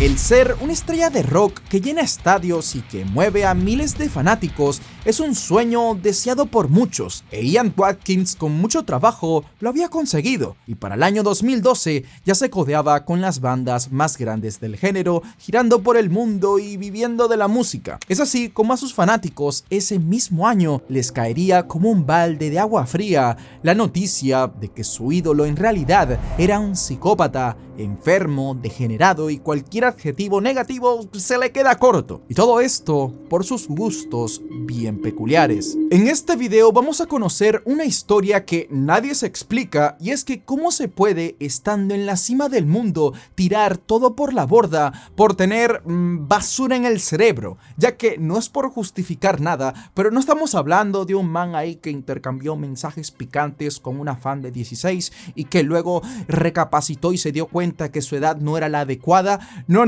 El ser una estrella de rock que llena estadios y que mueve a miles de fanáticos es un sueño deseado por muchos, e Ian Watkins con mucho trabajo lo había conseguido, y para el año 2012 ya se codeaba con las bandas más grandes del género, girando por el mundo y viviendo de la música. Es así como a sus fanáticos ese mismo año les caería como un balde de agua fría la noticia de que su ídolo en realidad era un psicópata, enfermo, degenerado, y cualquier adjetivo negativo se le queda corto. Y todo esto por sus gustos bien peculiares. En este video vamos a conocer una historia que nadie se explica, y es que cómo se puede, estando en la cima del mundo, tirar todo por la borda por tener basura en el cerebro, ya que no es por justificar nada, pero no estamos hablando de un man ahí que intercambió mensajes picantes con una fan de 16 y que luego recapacitó y se dio cuenta que su edad no era la adecuada. No.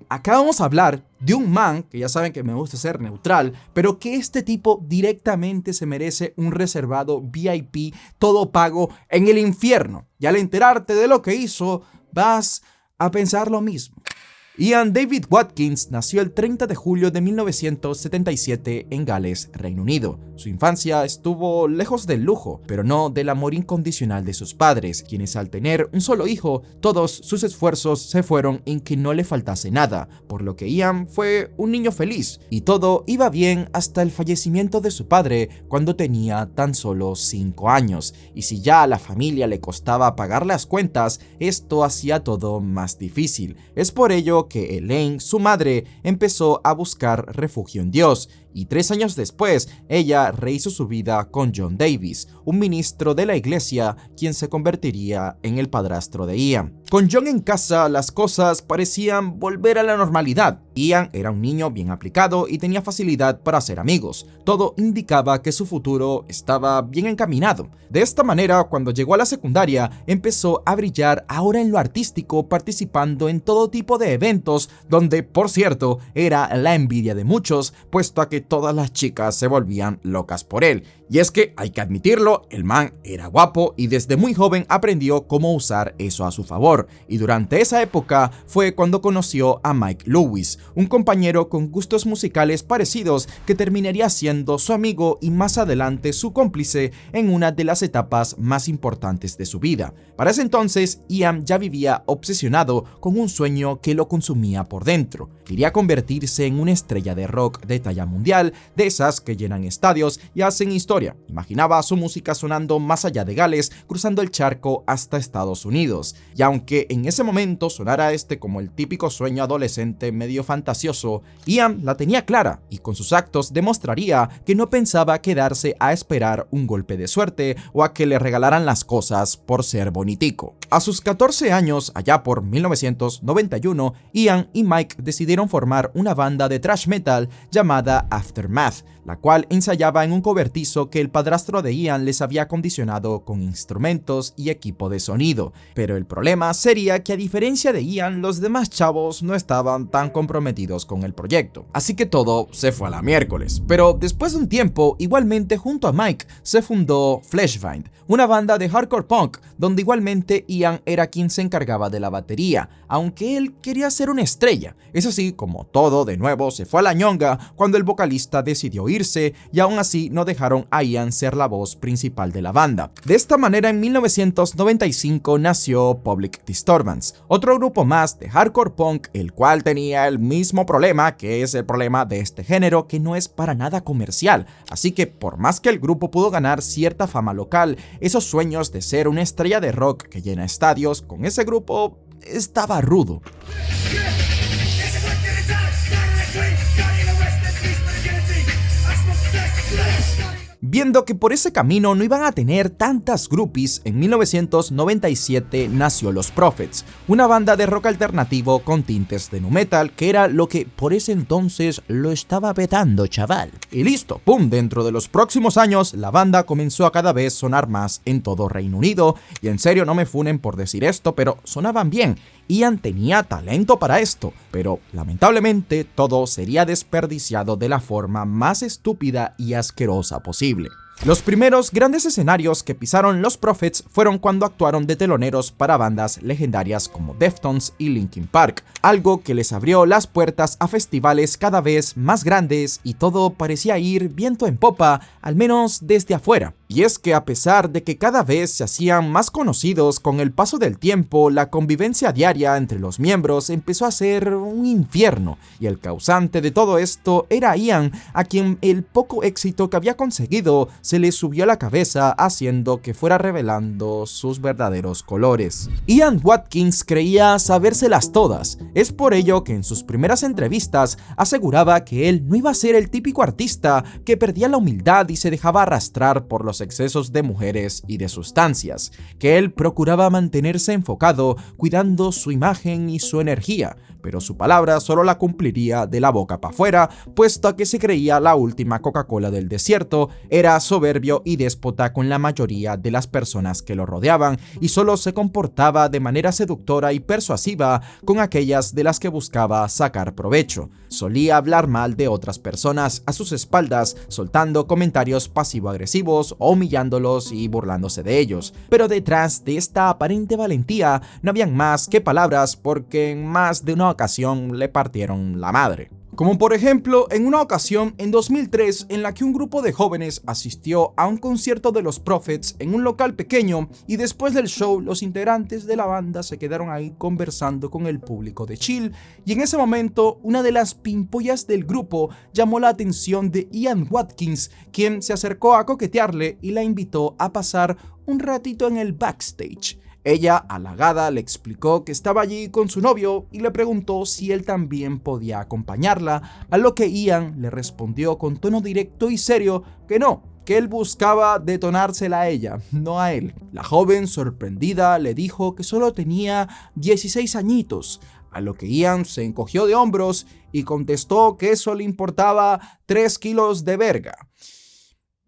Acá vamos a hablar de un man, que ya saben que me gusta ser neutral, pero que este tipo directamente se merece un reservado VIP, todo pago en el infierno. Y al enterarte de lo que hizo, vas a pensar lo mismo. Ian David Watkins nació el 30 de julio de 1977 en Gales, Reino Unido. Su infancia estuvo lejos del lujo, pero no del amor incondicional de sus padres, quienes al tener un solo hijo, todos sus esfuerzos se fueron en que no le faltase nada, por lo que Ian fue un niño feliz, y todo iba bien hasta el fallecimiento de su padre cuando tenía tan solo 5 años, y si ya a la familia le costaba pagar las cuentas, esto hacía todo más difícil. Es por ello que Elaine, su madre, empezó a buscar refugio en Dios, y 3 años después, ella rehizo su vida con John Davis, un ministro de la iglesia, quien se convertiría en el padrastro de Ian. Con John en casa, las cosas parecían volver a la normalidad. Ian era un niño bien aplicado y tenía facilidad para hacer amigos. Todo indicaba que su futuro estaba bien encaminado. De esta manera, cuando llegó a la secundaria, empezó a brillar ahora en lo artístico, participando en todo tipo de eventos, donde, por cierto, era la envidia de muchos, puesto a que todas las chicas se volvían locas por él. Y es que, hay que admitirlo, el man era guapo y desde muy joven aprendió cómo usar eso a su favor. Y durante esa época fue cuando conoció a Mike Lewis, un compañero con gustos musicales parecidos que terminaría siendo su amigo y más adelante su cómplice en una de las etapas más importantes de su vida. Para ese entonces, Ian ya vivía obsesionado con un sueño que lo consumía por dentro. Quería convertirse en una estrella de rock de talla mundial, de esas que llenan estadios y hacen historia. Imaginaba su música sonando más allá de Gales, cruzando el charco hasta Estados Unidos. Y aunque en ese momento sonara como el típico sueño adolescente medio fantasioso, Ian la tenía clara y con sus actos demostraría que no pensaba quedarse a esperar un golpe de suerte o a que le regalaran las cosas por ser bonitico. A sus 14 años, allá por 1991, Ian y Mike decidieron formar una banda de thrash metal llamada Aftermath, la cual ensayaba en un cobertizo que el padrastro de Ian les había acondicionado con instrumentos y equipo de sonido. Pero el problema sería que, a diferencia de Ian, los demás chavos no estaban tan comprometidos con el proyecto. Así que todo se fue a la miércoles. Pero después de un tiempo, igualmente junto a Mike, se fundó Fleshbind, una banda de hardcore punk, donde igualmente Ian era quien se encargaba de la batería, aunque él quería ser una estrella. Es así como todo de nuevo se fue a la ñonga cuando el vocalista decidió irse, y aún así no dejaron a Ian ser la voz principal de la banda. De esta manera, en 1995 nació Public Disturbance, otro grupo más de hardcore punk, el cual tenía el mismo problema, que es el problema de este género, que no es para nada comercial. Así que por más que el grupo pudo ganar cierta fama local, esos sueños de ser una estrella de rock que llena estadios, con ese grupo estaba rudo. Viendo que por ese camino no iban a tener tantas groupies, en 1997 nació Los Prophets, una banda de rock alternativo con tintes de nu metal, que era lo que por ese entonces lo estaba petando, chaval. Y listo, pum, dentro de los próximos años la banda comenzó a cada vez sonar más en todo Reino Unido, y en serio no me funen por decir esto, pero sonaban bien. Ian tenía talento para esto, pero lamentablemente todo sería desperdiciado de la forma más estúpida y asquerosa posible. Los primeros grandes escenarios que pisaron los Prophets fueron cuando actuaron de teloneros para bandas legendarias como Deftones y Linkin Park, algo que les abrió las puertas a festivales cada vez más grandes y todo parecía ir viento en popa, al menos desde afuera. Y es que a pesar de que cada vez se hacían más conocidos con el paso del tiempo, la convivencia diaria entre los miembros empezó a ser un infierno, y el causante de todo esto era Ian, a quien el poco éxito que había conseguido se le subió a la cabeza, haciendo que fuera revelando sus verdaderos colores. Ian Watkins creía sabérselas todas, es por ello que en sus primeras entrevistas aseguraba que él no iba a ser el típico artista que perdía la humildad y se dejaba arrastrar por los excesos de mujeres y de sustancias, que él procuraba mantenerse enfocado, cuidando su imagen y su energía, pero su palabra solo la cumpliría de la boca para afuera, puesto que se creía la última Coca-Cola del desierto, era soberbio y déspota con la mayoría de las personas que lo rodeaban y solo se comportaba de manera seductora y persuasiva con aquellas de las que buscaba sacar provecho. Solía hablar mal de otras personas a sus espaldas, soltando comentarios pasivo-agresivos o humillándolos y burlándose de ellos, pero detrás de esta aparente valentía no habían más que palabras, porque en más de una ocasión le partieron la madre. Como por ejemplo en una ocasión en 2003 en la que un grupo de jóvenes asistió a un concierto de los Prophets en un local pequeño, y después del show los integrantes de la banda se quedaron ahí conversando con el público de chill, y en ese momento una de las pimpollas del grupo llamó la atención de Ian Watkins, quien se acercó a coquetearle y la invitó a pasar un ratito en el backstage. Ella, halagada, le explicó que estaba allí con su novio y le preguntó si él también podía acompañarla, a lo que Ian le respondió con tono directo y serio que no, que él buscaba detonársela a ella, no a él. La joven, sorprendida, le dijo que solo tenía 16 añitos, a lo que Ian se encogió de hombros y contestó que eso le importaba 3 kilos de verga.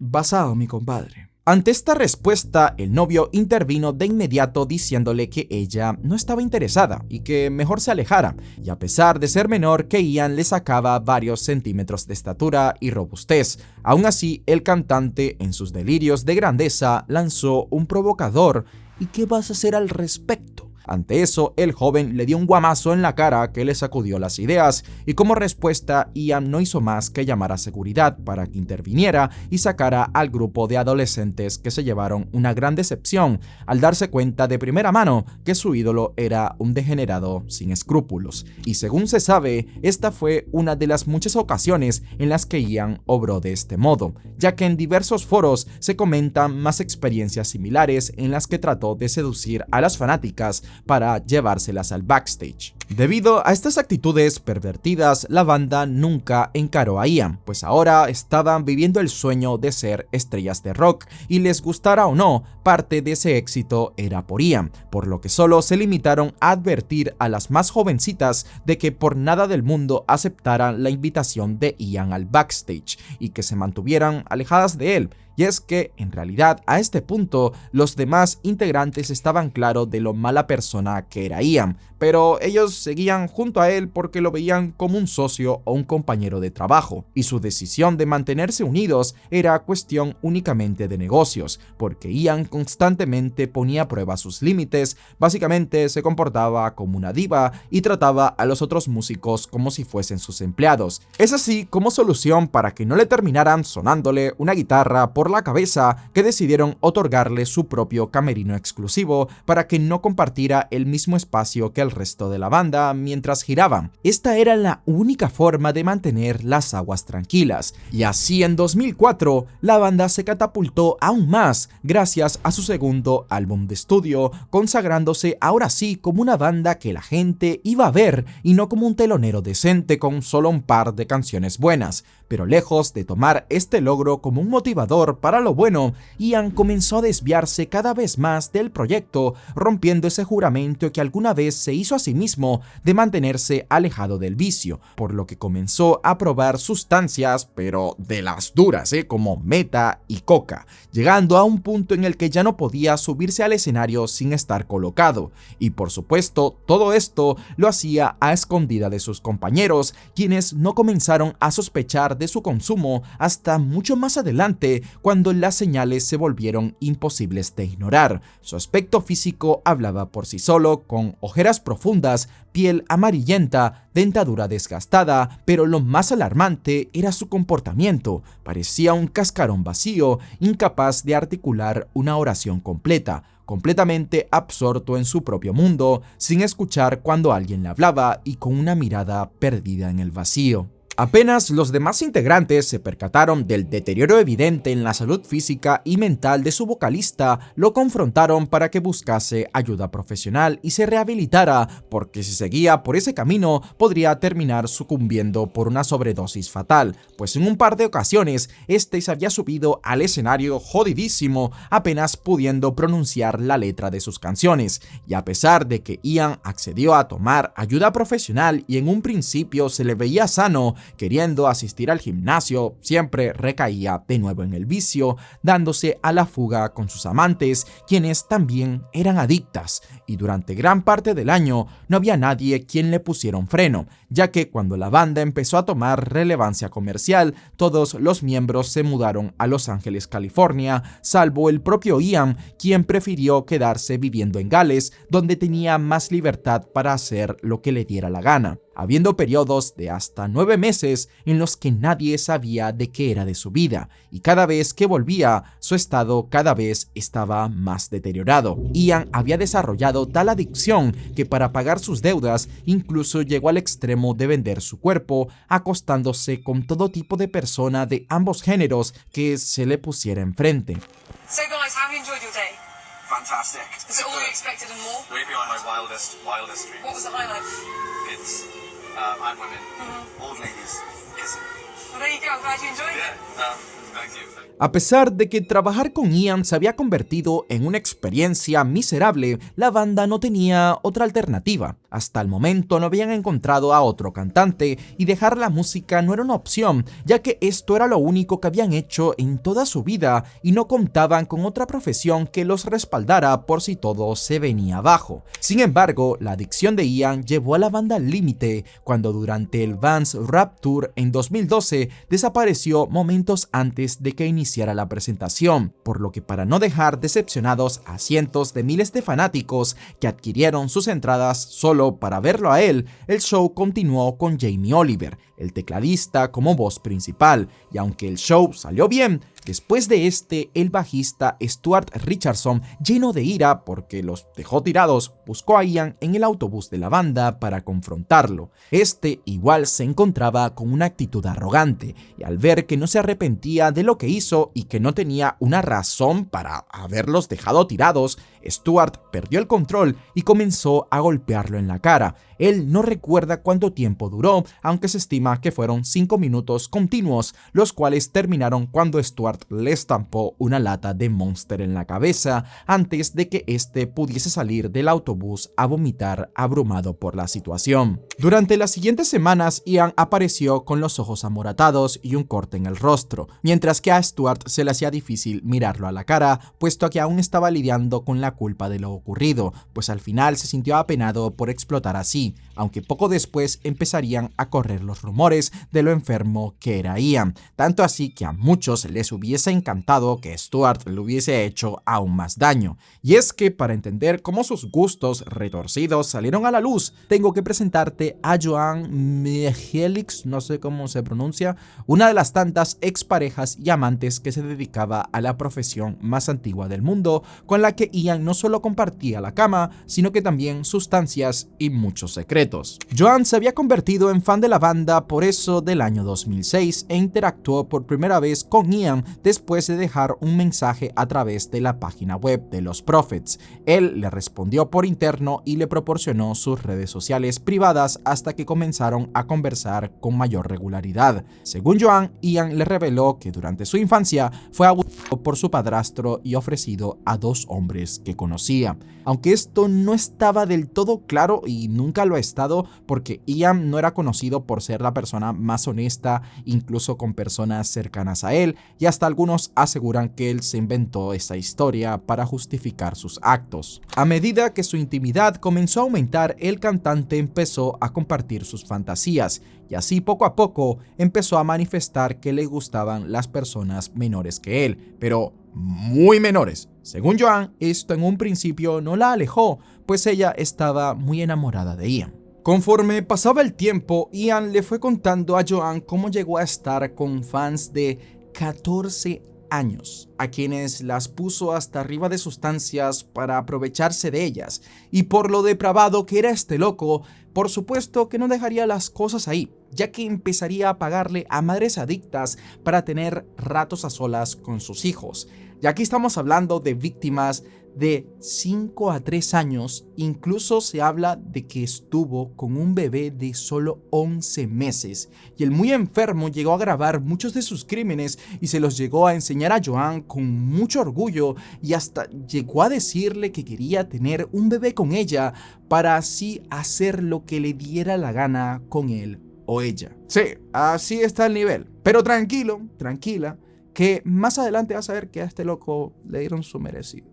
Basado, mi compadre. Ante esta respuesta, el novio intervino de inmediato diciéndole que ella no estaba interesada y que mejor se alejara, y a pesar de ser menor que Ian le sacaba varios centímetros de estatura y robustez, aún así el cantante, en sus delirios de grandeza, lanzó un provocador: ¿y qué vas a hacer al respecto? Ante eso, el joven le dio un guamazo en la cara que le sacudió las ideas, y como respuesta, Ian no hizo más que llamar a seguridad para que interviniera y sacara al grupo de adolescentes, que se llevaron una gran decepción al darse cuenta de primera mano que su ídolo era un degenerado sin escrúpulos. Y según se sabe, esta fue una de las muchas ocasiones en las que Ian obró de este modo, ya que en diversos foros se comentan más experiencias similares en las que trató de seducir a las fanáticas para llevárselas al backstage. Debido a estas actitudes pervertidas, la banda nunca encaró a Ian, pues ahora estaban viviendo el sueño de ser estrellas de rock, y les gustara o no, parte de ese éxito era por Ian, por lo que solo se limitaron a advertir a las más jovencitas de que por nada del mundo aceptaran la invitación de Ian al backstage y que se mantuvieran alejadas de él. Y es que, en realidad, a este punto, los demás integrantes estaban claros de lo mala persona que era Ian, pero ellos seguían junto a él porque lo veían como un socio o un compañero de trabajo, y su decisión de mantenerse unidos era cuestión únicamente de negocios, porque Ian constantemente ponía a prueba sus límites, básicamente se comportaba como una diva y trataba a los otros músicos como si fuesen sus empleados. Es así como solución para que no le terminaran sonándole una guitarra por la cabeza, que decidieron otorgarle su propio camerino exclusivo para que no compartiera el mismo espacio que el resto de la banda mientras giraban. Esta era la única forma de mantener las aguas tranquilas, y así en 2004 la banda se catapultó aún más gracias a su segundo álbum de estudio, consagrándose ahora sí como una banda que la gente iba a ver y no como un telonero decente con solo un par de canciones buenas. Pero lejos de tomar este logro como un motivador para lo bueno, Ian comenzó a desviarse cada vez más del proyecto, rompiendo ese juramento que alguna vez se hizo a sí mismo camino de mantenerse alejado del vicio, por lo que comenzó a probar sustancias, pero de las duras, como meta y coca, llegando a un punto en el que ya no podía subirse al escenario sin estar colocado. Y por supuesto, todo esto lo hacía a escondida de sus compañeros, quienes no comenzaron a sospechar de su consumo hasta mucho más adelante, cuando las señales se volvieron imposibles de ignorar. Su aspecto físico hablaba por sí solo, con ojeras profundas, piel amarillenta, dentadura desgastada, pero lo más alarmante era su comportamiento. Parecía un cascarón vacío, incapaz de articular una oración completa, completamente absorto en su propio mundo, sin escuchar cuando alguien le hablaba y con una mirada perdida en el vacío. Apenas los demás integrantes se percataron del deterioro evidente en la salud física y mental de su vocalista, lo confrontaron para que buscase ayuda profesional y se rehabilitara, porque si seguía por ese camino podría terminar sucumbiendo por una sobredosis fatal, pues en un par de ocasiones este se había subido al escenario jodidísimo, apenas pudiendo pronunciar la letra de sus canciones, y a pesar de que Ian accedió a tomar ayuda profesional y en un principio se le veía sano, queriendo asistir al gimnasio, siempre recaía de nuevo en el vicio, dándose a la fuga con sus amantes, quienes también eran adictas, y durante gran parte del año no había nadie quien le pusiera un freno, ya que cuando la banda empezó a tomar relevancia comercial, todos los miembros se mudaron a Los Ángeles, California, salvo el propio Ian, quien prefirió quedarse viviendo en Gales, donde tenía más libertad para hacer lo que le diera la gana, habiendo periodos de hasta 9 meses en los que nadie sabía de qué era de su vida, y cada vez que volvía, su estado cada vez estaba más deteriorado. Ian había desarrollado tal adicción que para pagar sus deudas incluso llegó al extremo de vender su cuerpo, acostándose con todo tipo de persona de ambos géneros que se le pusiera enfrente. So guys, how have you enjoyed your day? Fantastic. Is it all you expected and more? Way beyond my wildest dreams. What was the highlight? Kids and women, old ladies kissing. Well, there you go. I'm glad you enjoyed it. Thank you. A pesar de que trabajar con Ian se había convertido en una experiencia miserable, la banda no tenía otra alternativa. Hasta el momento no habían encontrado a otro cantante y dejar la música no era una opción, ya que esto era lo único que habían hecho en toda su vida y no contaban con otra profesión que los respaldara por si todo se venía abajo. Sin embargo, la adicción de Ian llevó a la banda al límite cuando durante el Vans Rap Tour en 2012 desapareció momentos antes de que iniciara la presentación, por lo que para no dejar decepcionados a cientos de miles de fanáticos que adquirieron sus entradas solo para verlo a él, el show continuó con Jamie Oliver, el tecladista, como voz principal, y aunque el show salió bien, después de el bajista Stuart Richardson, lleno de ira porque los dejó tirados, buscó a Ian en el autobús de la banda para confrontarlo. Igual se encontraba con una actitud arrogante, y al ver que no se arrepentía de lo que hizo y que no tenía una razón para haberlos dejado tirados, Stuart perdió el control y comenzó a golpearlo en la cara. Él no recuerda cuánto tiempo duró, aunque se estima que fueron 5 minutos continuos, los cuales terminaron cuando Stuart le estampó una lata de Monster en la cabeza antes de que pudiese salir del autobús a vomitar, abrumado por la situación. Durante las siguientes semanas, Ian apareció con los ojos amoratados y un corte en el rostro, mientras que a Stuart se le hacía difícil mirarlo a la cara, puesto que aún estaba lidiando con la culpa de lo ocurrido, pues al final se sintió apenado por explotar así, aunque poco después empezarían a correr los rumores de lo enfermo que era Ian, tanto así que a muchos les hubiese encantado que Stuart le hubiese hecho aún más daño. Y es que para entender cómo sus gustos retorcidos salieron a la luz, tengo que presentarte a Joan Michelix, no sé cómo se pronuncia, una de las tantas exparejas y amantes que se dedicaba a la profesión más antigua del mundo, con la que Ian no solo compartía la cama, sino que también sustancias y muchos secretos. Joan se había convertido en fan de la banda por eso del año 2006 e interactuó por primera vez con Ian después de dejar un mensaje a través de la página web de los Prophets. Él le respondió por interno y le proporcionó sus redes sociales privadas hasta que comenzaron a conversar con mayor regularidad. Según Joan, Ian le reveló que durante su infancia fue abusado por su padrastro y ofrecido a 2 hombres que que conocía. Aunque esto no estaba del todo claro y nunca lo ha estado, porque Ian no era conocido por ser la persona más honesta, incluso con personas cercanas a él, y hasta algunos aseguran que él se inventó esa historia para justificar sus actos. A medida que su intimidad comenzó a aumentar, el cantante empezó a compartir sus fantasías, y así poco a poco empezó a manifestar que le gustaban las personas menores que él, pero muy menores. Según Joan, esto en un principio no la alejó, pues ella estaba muy enamorada de Ian. Conforme pasaba el tiempo, Ian le fue contando a Joan cómo llegó a estar con fans de 14 años, a quienes las puso hasta arriba de sustancias para aprovecharse de ellas, y por lo depravado que era este loco, por supuesto que no dejaría las cosas ahí, ya que empezaría a pagarle a madres adictas para tener ratos a solas con sus hijos. Y aquí estamos hablando de víctimas de 5 a 3 años, incluso se habla de que estuvo con un bebé de solo 11 meses, y el muy enfermo llegó a grabar muchos de sus crímenes y se los llegó a enseñar a Joan con mucho orgullo, y hasta llegó a decirle que quería tener un bebé con ella para así hacer lo que le diera la gana con él o ella. Sí, así está el nivel, pero tranquilo, tranquila, que más adelante vas a ver que a este loco le dieron su merecido.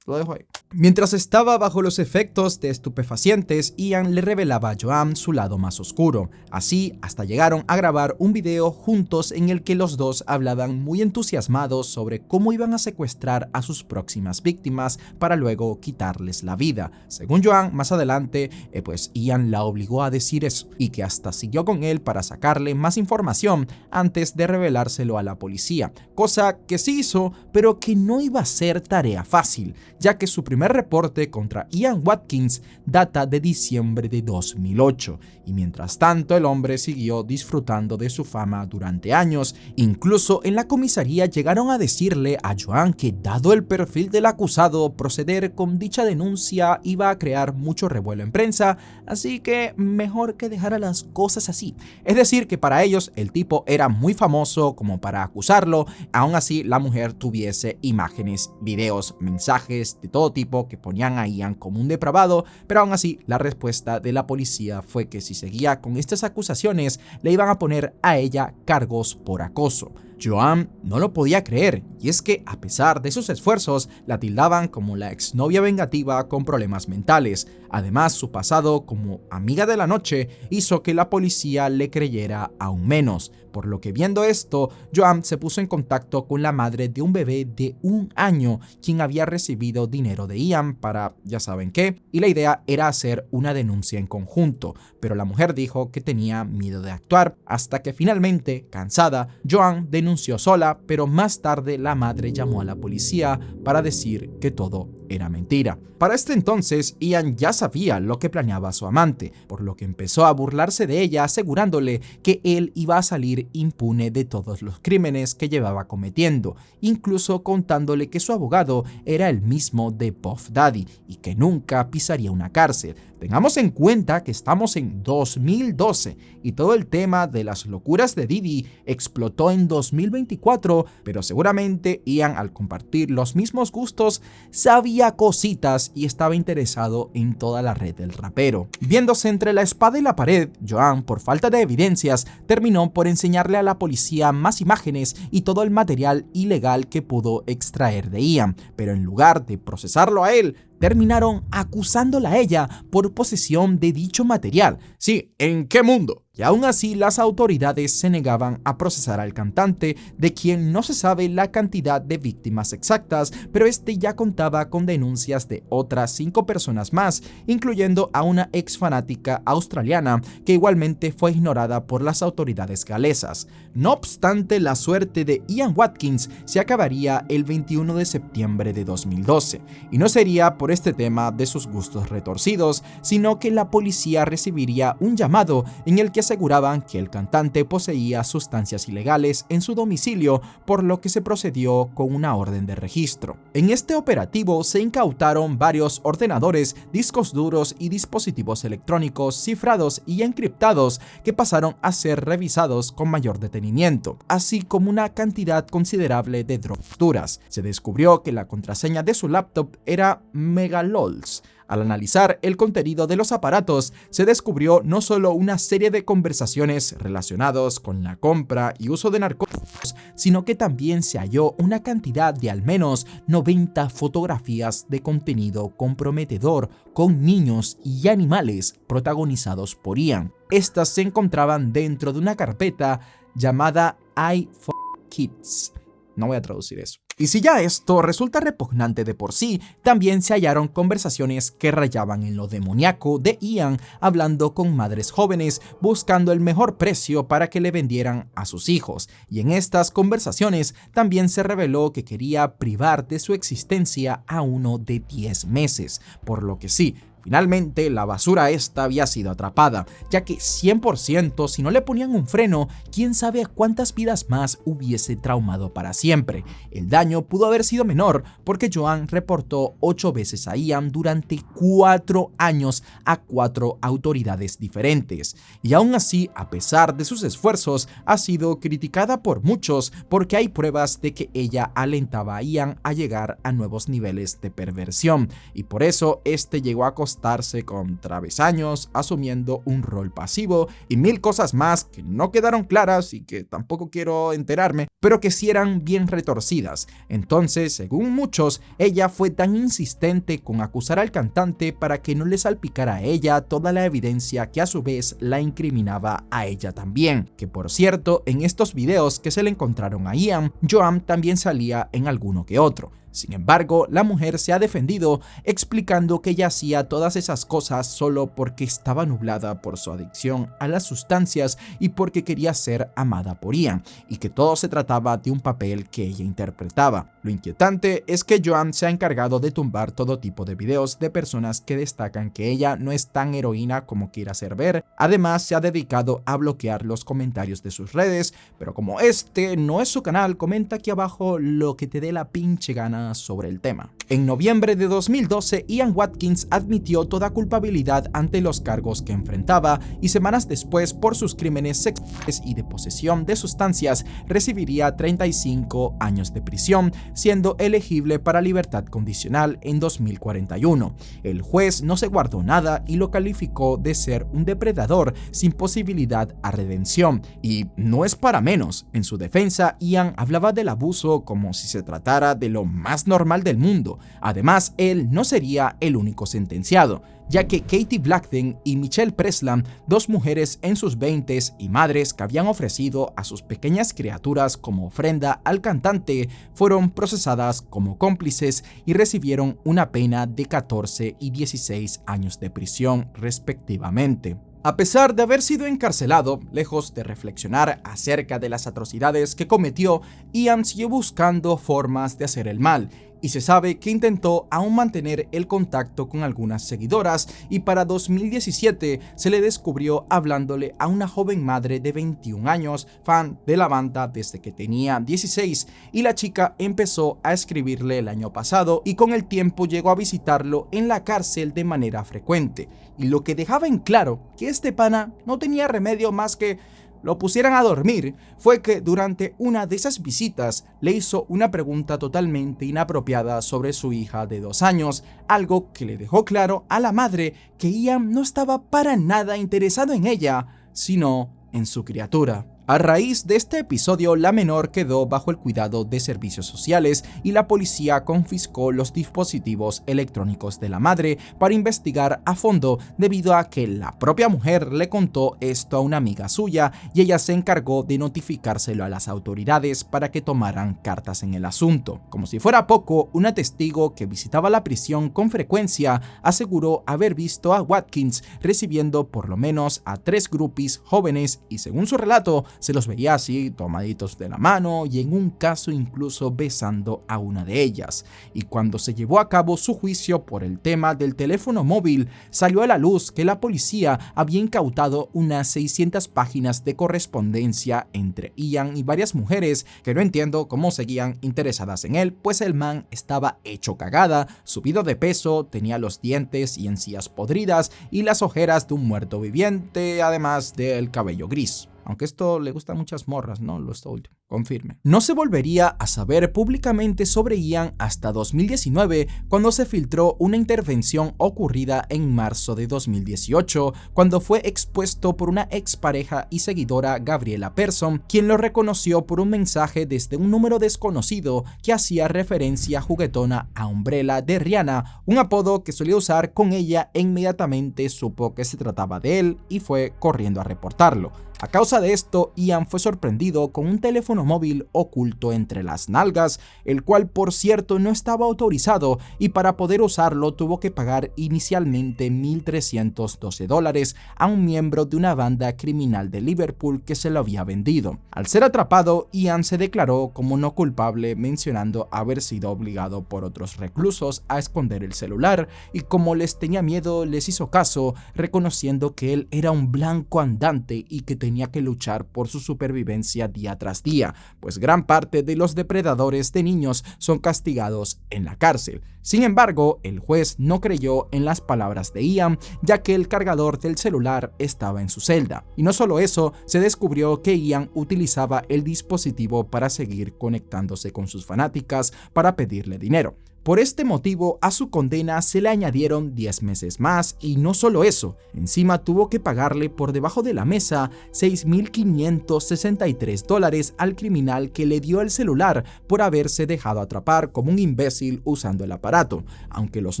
Lo dejo ahí. Mientras estaba bajo los efectos de estupefacientes, Ian le revelaba a Joan su lado más oscuro. Así, hasta llegaron a grabar un video juntos en el que los dos hablaban muy entusiasmados sobre cómo iban a secuestrar a sus próximas víctimas para luego quitarles la vida. Según Joan, más adelante, pues Ian la obligó a decir eso, y que hasta siguió con él para sacarle más información antes de revelárselo a la policía, cosa que sí hizo, pero que no iba a ser tarea fácil, ya que su primer reporte contra Ian Watkins data de diciembre de 2008, y mientras tanto el hombre siguió disfrutando de su fama durante años. Incluso en la comisaría llegaron a decirle a Joan que, dado el perfil del acusado, proceder con dicha denuncia iba a crear mucho revuelo en prensa, así que mejor que dejara las cosas así. Es decir, que para ellos el tipo era muy famoso como para acusarlo, aún así la mujer tuviese imágenes, videos, mensajes de todo tipo que ponían a Ian como un depravado, pero aún así la respuesta de la policía fue que si seguía con estas acusaciones le iban a poner a ella cargos por acoso. Joan no lo podía creer, y es que a pesar de sus esfuerzos la tildaban como la exnovia vengativa con problemas mentales. Además, su pasado como amiga de la noche hizo que la policía le creyera aún menos, por lo que viendo esto, Joan se puso en contacto con la madre de un bebé de 1 año, quien había recibido dinero de Ian para ya saben qué, y la idea era hacer una denuncia en conjunto, pero la mujer dijo que tenía miedo de actuar, hasta que finalmente, cansada, Joan denunció sola, pero más tarde la madre llamó a la policía para decir que todo era mentira. Para este entonces, Ian ya sabía lo que planeaba su amante, por lo que empezó a burlarse de ella, asegurándole que él iba a salir impune de todos los crímenes que llevaba cometiendo, incluso contándole que su abogado era el mismo de Puff Daddy y que nunca pisaría una cárcel. Tengamos en cuenta que estamos en 2012 y todo el tema de las locuras de Diddy explotó en 2024, pero seguramente Ian, al compartir los mismos gustos, sabía cositas y estaba interesado en toda la red del rapero. Viéndose entre la espada y la pared, Joan, por falta de evidencias, terminó por enseñarle a la policía más imágenes y todo el material ilegal que pudo extraer de Ian, pero en lugar de procesarlo a él, terminaron acusándola a ella por posesión de dicho material. Sí, ¿en qué mundo? Y aún así las autoridades se negaban a procesar al cantante, de quien no se sabe la cantidad de víctimas exactas, pero este ya contaba con denuncias de otras 5 personas más, incluyendo a una ex fanática australiana que igualmente fue ignorada por las autoridades galesas. No obstante, la suerte de Ian Watkins se acabaría el 21 de septiembre de 2012, y no sería por este tema de sus gustos retorcidos, sino que la policía recibiría un llamado en el que aseguraban que el cantante poseía sustancias ilegales en su domicilio, por lo que se procedió con una orden de registro. En este operativo se incautaron varios ordenadores, discos duros y dispositivos electrónicos cifrados y encriptados que pasaron a ser revisados con mayor detenimiento, así como una cantidad considerable de drogas duras. Se descubrió que la contraseña de su laptop era Megalols. Al analizar el contenido de los aparatos, se descubrió no solo una serie de conversaciones relacionadas con la compra y uso de narcóticos, sino que también se halló una cantidad de al menos 90 fotografías de contenido comprometedor con niños y animales protagonizados por Ian. Estas se encontraban dentro de una carpeta llamada iFoKids. No voy a traducir eso. Y si ya esto resulta repugnante de por sí, también se hallaron conversaciones que rayaban en lo demoníaco de Ian hablando con madres jóvenes buscando el mejor precio para que le vendieran a sus hijos. Y en estas conversaciones también se reveló que quería privar de su existencia a uno de 10 meses, por lo que sí, finalmente, la basura esta había sido atrapada, ya que 100% si no le ponían un freno, quién sabe cuántas vidas más hubiese traumado para siempre. El daño pudo haber sido menor porque Joan reportó 8 veces a Ian durante 4 años a 4 autoridades diferentes. Y aún así, a pesar de sus esfuerzos, ha sido criticada por muchos porque hay pruebas de que ella alentaba a Ian a llegar a nuevos niveles de perversión, y por eso este llegó a acostarse con travesaños, asumiendo un rol pasivo y 1000 cosas más que no quedaron claras y que tampoco quiero enterarme, pero que sí eran bien retorcidas. Entonces, según muchos, ella fue tan insistente con acusar al cantante para que no le salpicara a ella toda la evidencia que a su vez la incriminaba a ella también. Que por cierto, en estos videos que se le encontraron a Ian, Joan también salía en alguno que otro. Sin embargo, la mujer se ha defendido explicando que ella hacía todas esas cosas solo porque estaba nublada por su adicción a las sustancias y porque quería ser amada por Ian, y que todo se trataba de un papel que ella interpretaba. Lo inquietante es que Joan se ha encargado de tumbar todo tipo de videos de personas que destacan que ella no es tan heroína como quiera hacer ver. Además, se ha dedicado a bloquear los comentarios de sus redes, pero como este no es su canal, comenta aquí abajo lo que te dé la pinche gana sobre el tema. En noviembre de 2012, Ian Watkins admitió toda culpabilidad ante los cargos que enfrentaba y semanas después, por sus crímenes sexuales y de posesión de sustancias, recibiría 35 años de prisión, siendo elegible para libertad condicional en 2041. El juez no se guardó nada y lo calificó de ser un depredador sin posibilidad a redención. Y no es para menos. En su defensa, Ian hablaba del abuso como si se tratara de lo más normal del mundo. Además, él no sería el único sentenciado, ya que Katie Blackden y Michelle Preslam, dos mujeres en sus 20s y madres que habían ofrecido a sus pequeñas criaturas como ofrenda al cantante, fueron procesadas como cómplices y recibieron una pena de 14 y 16 años de prisión respectivamente. A pesar de haber sido encarcelado, lejos de reflexionar acerca de las atrocidades que cometió, Ian siguió buscando formas de hacer el mal, y se sabe que intentó aún mantener el contacto con algunas seguidoras, y para 2017 se le descubrió hablándole a una joven madre de 21 años, fan de la banda desde que tenía 16, y la chica empezó a escribirle el año pasado y con el tiempo llegó a visitarlo en la cárcel de manera frecuente, y lo que dejaba en claro que este pana no tenía remedio más que lo pusieran a dormir fue que durante una de esas visitas le hizo una pregunta totalmente inapropiada sobre su hija de 2 años, algo que le dejó claro a la madre que Ian no estaba para nada interesado en ella, sino en su criatura. A raíz de este episodio, la menor quedó bajo el cuidado de servicios sociales y la policía confiscó los dispositivos electrónicos de la madre para investigar a fondo, debido a que la propia mujer le contó esto a una amiga suya y ella se encargó de notificárselo a las autoridades para que tomaran cartas en el asunto. Como si fuera poco, una testigo que visitaba la prisión con frecuencia aseguró haber visto a Watkins recibiendo por lo menos a 3 groupies jóvenes y, según su relato, Se los veía así, tomaditos de la mano y en un caso incluso besando a una de ellas. Y cuando se llevó a cabo su juicio por el tema del teléfono móvil, salió a la luz que la policía había incautado unas 600 páginas de correspondencia entre Ian y varias mujeres que no entiendo cómo seguían interesadas en él, pues el man estaba hecho cagada, subido de peso, tenía los dientes y encías podridas y las ojeras de un muerto viviente, además del cabello gris. Aunque esto le gusta a muchas morras, ¿no? Esto último, confirme. No se volvería a saber públicamente sobre Ian hasta 2019, cuando se filtró una intervención ocurrida en marzo de 2018, cuando fue expuesto por una expareja y seguidora, Gabriela Persson, quien lo reconoció por un mensaje desde un número desconocido que hacía referencia juguetona a Umbrella de Rihanna, un apodo que solía usar con ella e inmediatamente supo que se trataba de él y fue corriendo a reportarlo. A causa de esto, Ian fue sorprendido con un teléfono móvil oculto entre las nalgas, el cual por cierto no estaba autorizado y para poder usarlo tuvo que pagar inicialmente $1,312 a un miembro de una banda criminal de Liverpool que se lo había vendido. Al ser atrapado, Ian se declaró como no culpable, mencionando haber sido obligado por otros reclusos a esconder el celular y como les tenía miedo les hizo caso, reconociendo que él era un blanco andante y que tenía que luchar por su supervivencia día tras día, pues gran parte de los depredadores de niños son castigados en la cárcel. Sin embargo, el juez no creyó en las palabras de Ian, ya que el cargador del celular estaba en su celda. Y no solo eso, se descubrió que Ian utilizaba el dispositivo para seguir conectándose con sus fanáticas para pedirle dinero. Por este motivo, a su condena se le añadieron 10 meses más y no solo eso, encima tuvo que pagarle por debajo de la mesa $6,563 al criminal que le dio el celular por haberse dejado atrapar como un imbécil usando el aparato, aunque los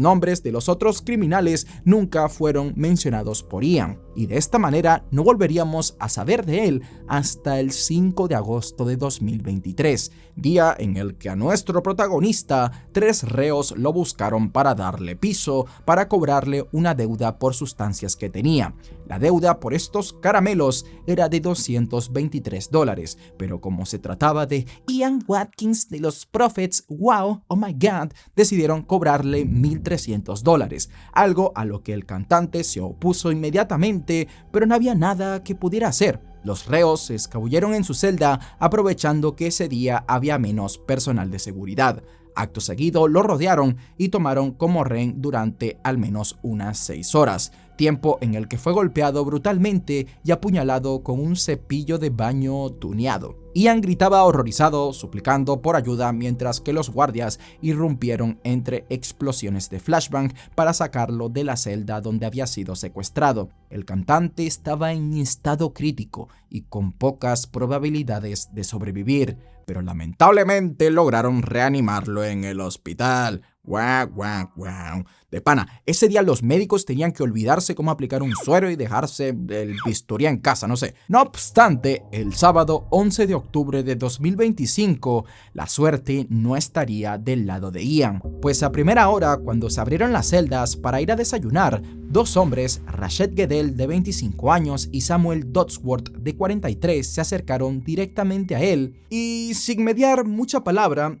nombres de los otros criminales nunca fueron mencionados por Ian. Y de esta manera no volveríamos a saber de él hasta el 5 de agosto de 2023, día en el que a nuestro protagonista 3 reos lo buscaron para darle piso, para cobrarle una deuda por sustancias que tenía. La deuda por estos caramelos era de $223, pero como se trataba de Ian Watkins de los Prophets, wow, oh my god, decidieron cobrarle $1,300, algo a lo que el cantante se opuso inmediatamente, pero no había nada que pudiera hacer. Los reos se escabulleron en su celda aprovechando que ese día había menos personal de seguridad. Acto seguido lo rodearon y tomaron como rehén durante al menos unas 6 horas, tiempo en el que fue golpeado brutalmente y apuñalado con un cepillo de baño tuneado. Ian gritaba horrorizado, suplicando por ayuda, mientras que los guardias irrumpieron entre explosiones de flashbang para sacarlo de la celda donde había sido secuestrado. El cantante estaba en estado crítico y con pocas probabilidades de sobrevivir, pero lamentablemente lograron reanimarlo en el hospital. Guau, guau, guau. De pana, ese día los médicos tenían que olvidarse cómo aplicar un suero y dejarse el bisturí en casa, no sé. No obstante, el sábado 11 de octubre de 2025, la suerte no estaría del lado de Ian, pues a primera hora, cuando se abrieron las celdas para ir a desayunar, 2 hombres, Rashid Gedel de 25 años y Samuel Dodsworth de 43, se acercaron directamente a él y sin mediar mucha palabra,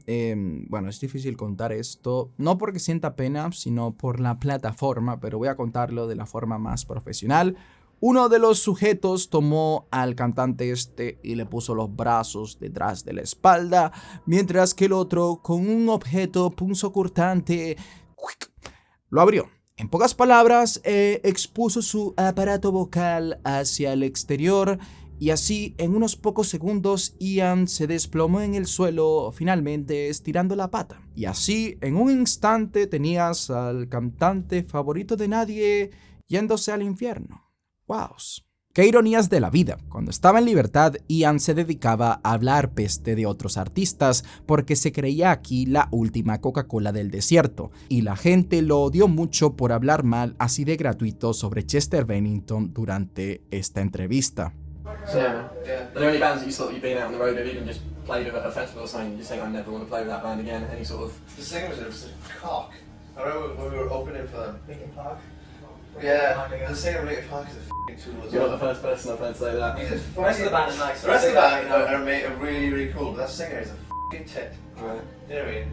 bueno, es difícil contar esto, no porque sienta pena, sino por la plataforma, pero voy a contarlo de la forma más profesional. Uno de los sujetos tomó al cantante y le puso los brazos detrás de la espalda, mientras que el otro, con un objeto punzocortante, lo abrió. En pocas palabras, expuso su aparato vocal hacia el exterior y así, en unos pocos segundos, Ian se desplomó en el suelo, finalmente estirando la pata. Y así, en un instante, tenías al cantante favorito de nadie yéndose al infierno. ¡Wow! ¡Qué ironías de la vida! Cuando estaba en libertad, Ian se dedicaba a hablar peste de otros artistas porque se creía aquí la última Coca-Cola del desierto, y la gente lo odió mucho por hablar mal así de gratuito sobre Chester Bennington durante esta entrevista. Yeah. Are there any bands that you thought you'd been out on the road with, even just played at a festival or something, you're saying I never want to play with that band again? Any sort of... The singer was a cock. I remember when we were opening for Linkin Park. Yeah, the singer of Linkin Park is a f***ing tool as You're not well. the first person I've heard say that. He's a The rest of the band is nice. The rest of the band are really, really cool, but that singer is a f***ing tit. Right. You know what I mean?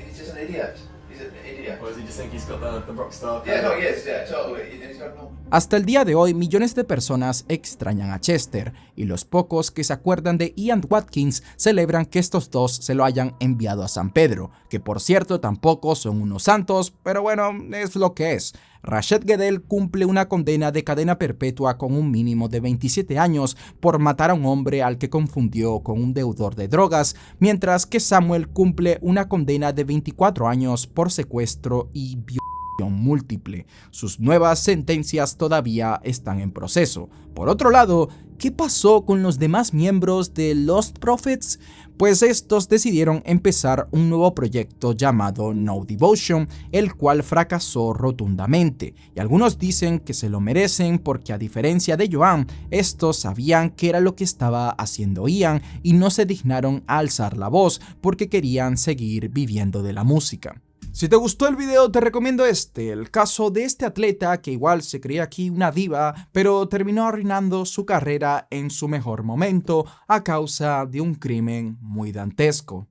He's just an idiot. He's an idiot. Or does he just think he's got the rock star? Yeah, no, he is, yeah, totally. He's got no... Hasta el día de hoy, millones de personas extrañan a Chester, y los pocos que se acuerdan de Ian Watkins celebran que estos dos se lo hayan enviado a San Pedro, que por cierto tampoco son unos santos, pero bueno, es lo que es. Rashad Goodell cumple una condena de cadena perpetua con un mínimo de 27 años por matar a un hombre al que confundió con un deudor de drogas, mientras que Samuel cumple una condena de 24 años por secuestro y violación múltiple. Sus nuevas sentencias todavía están en proceso. Por otro lado, ¿qué pasó con los demás miembros de Lost Prophets? Pues estos decidieron empezar un nuevo proyecto llamado No Devotion, el cual fracasó rotundamente, y algunos dicen que se lo merecen porque, a diferencia de Joan, estos sabían qué era lo que estaba haciendo Ian y no se dignaron a alzar la voz porque querían seguir viviendo de la música. Si te gustó el video, te recomiendo el caso de este atleta que igual se creía aquí una diva, pero terminó arruinando su carrera en su mejor momento a causa de un crimen muy dantesco.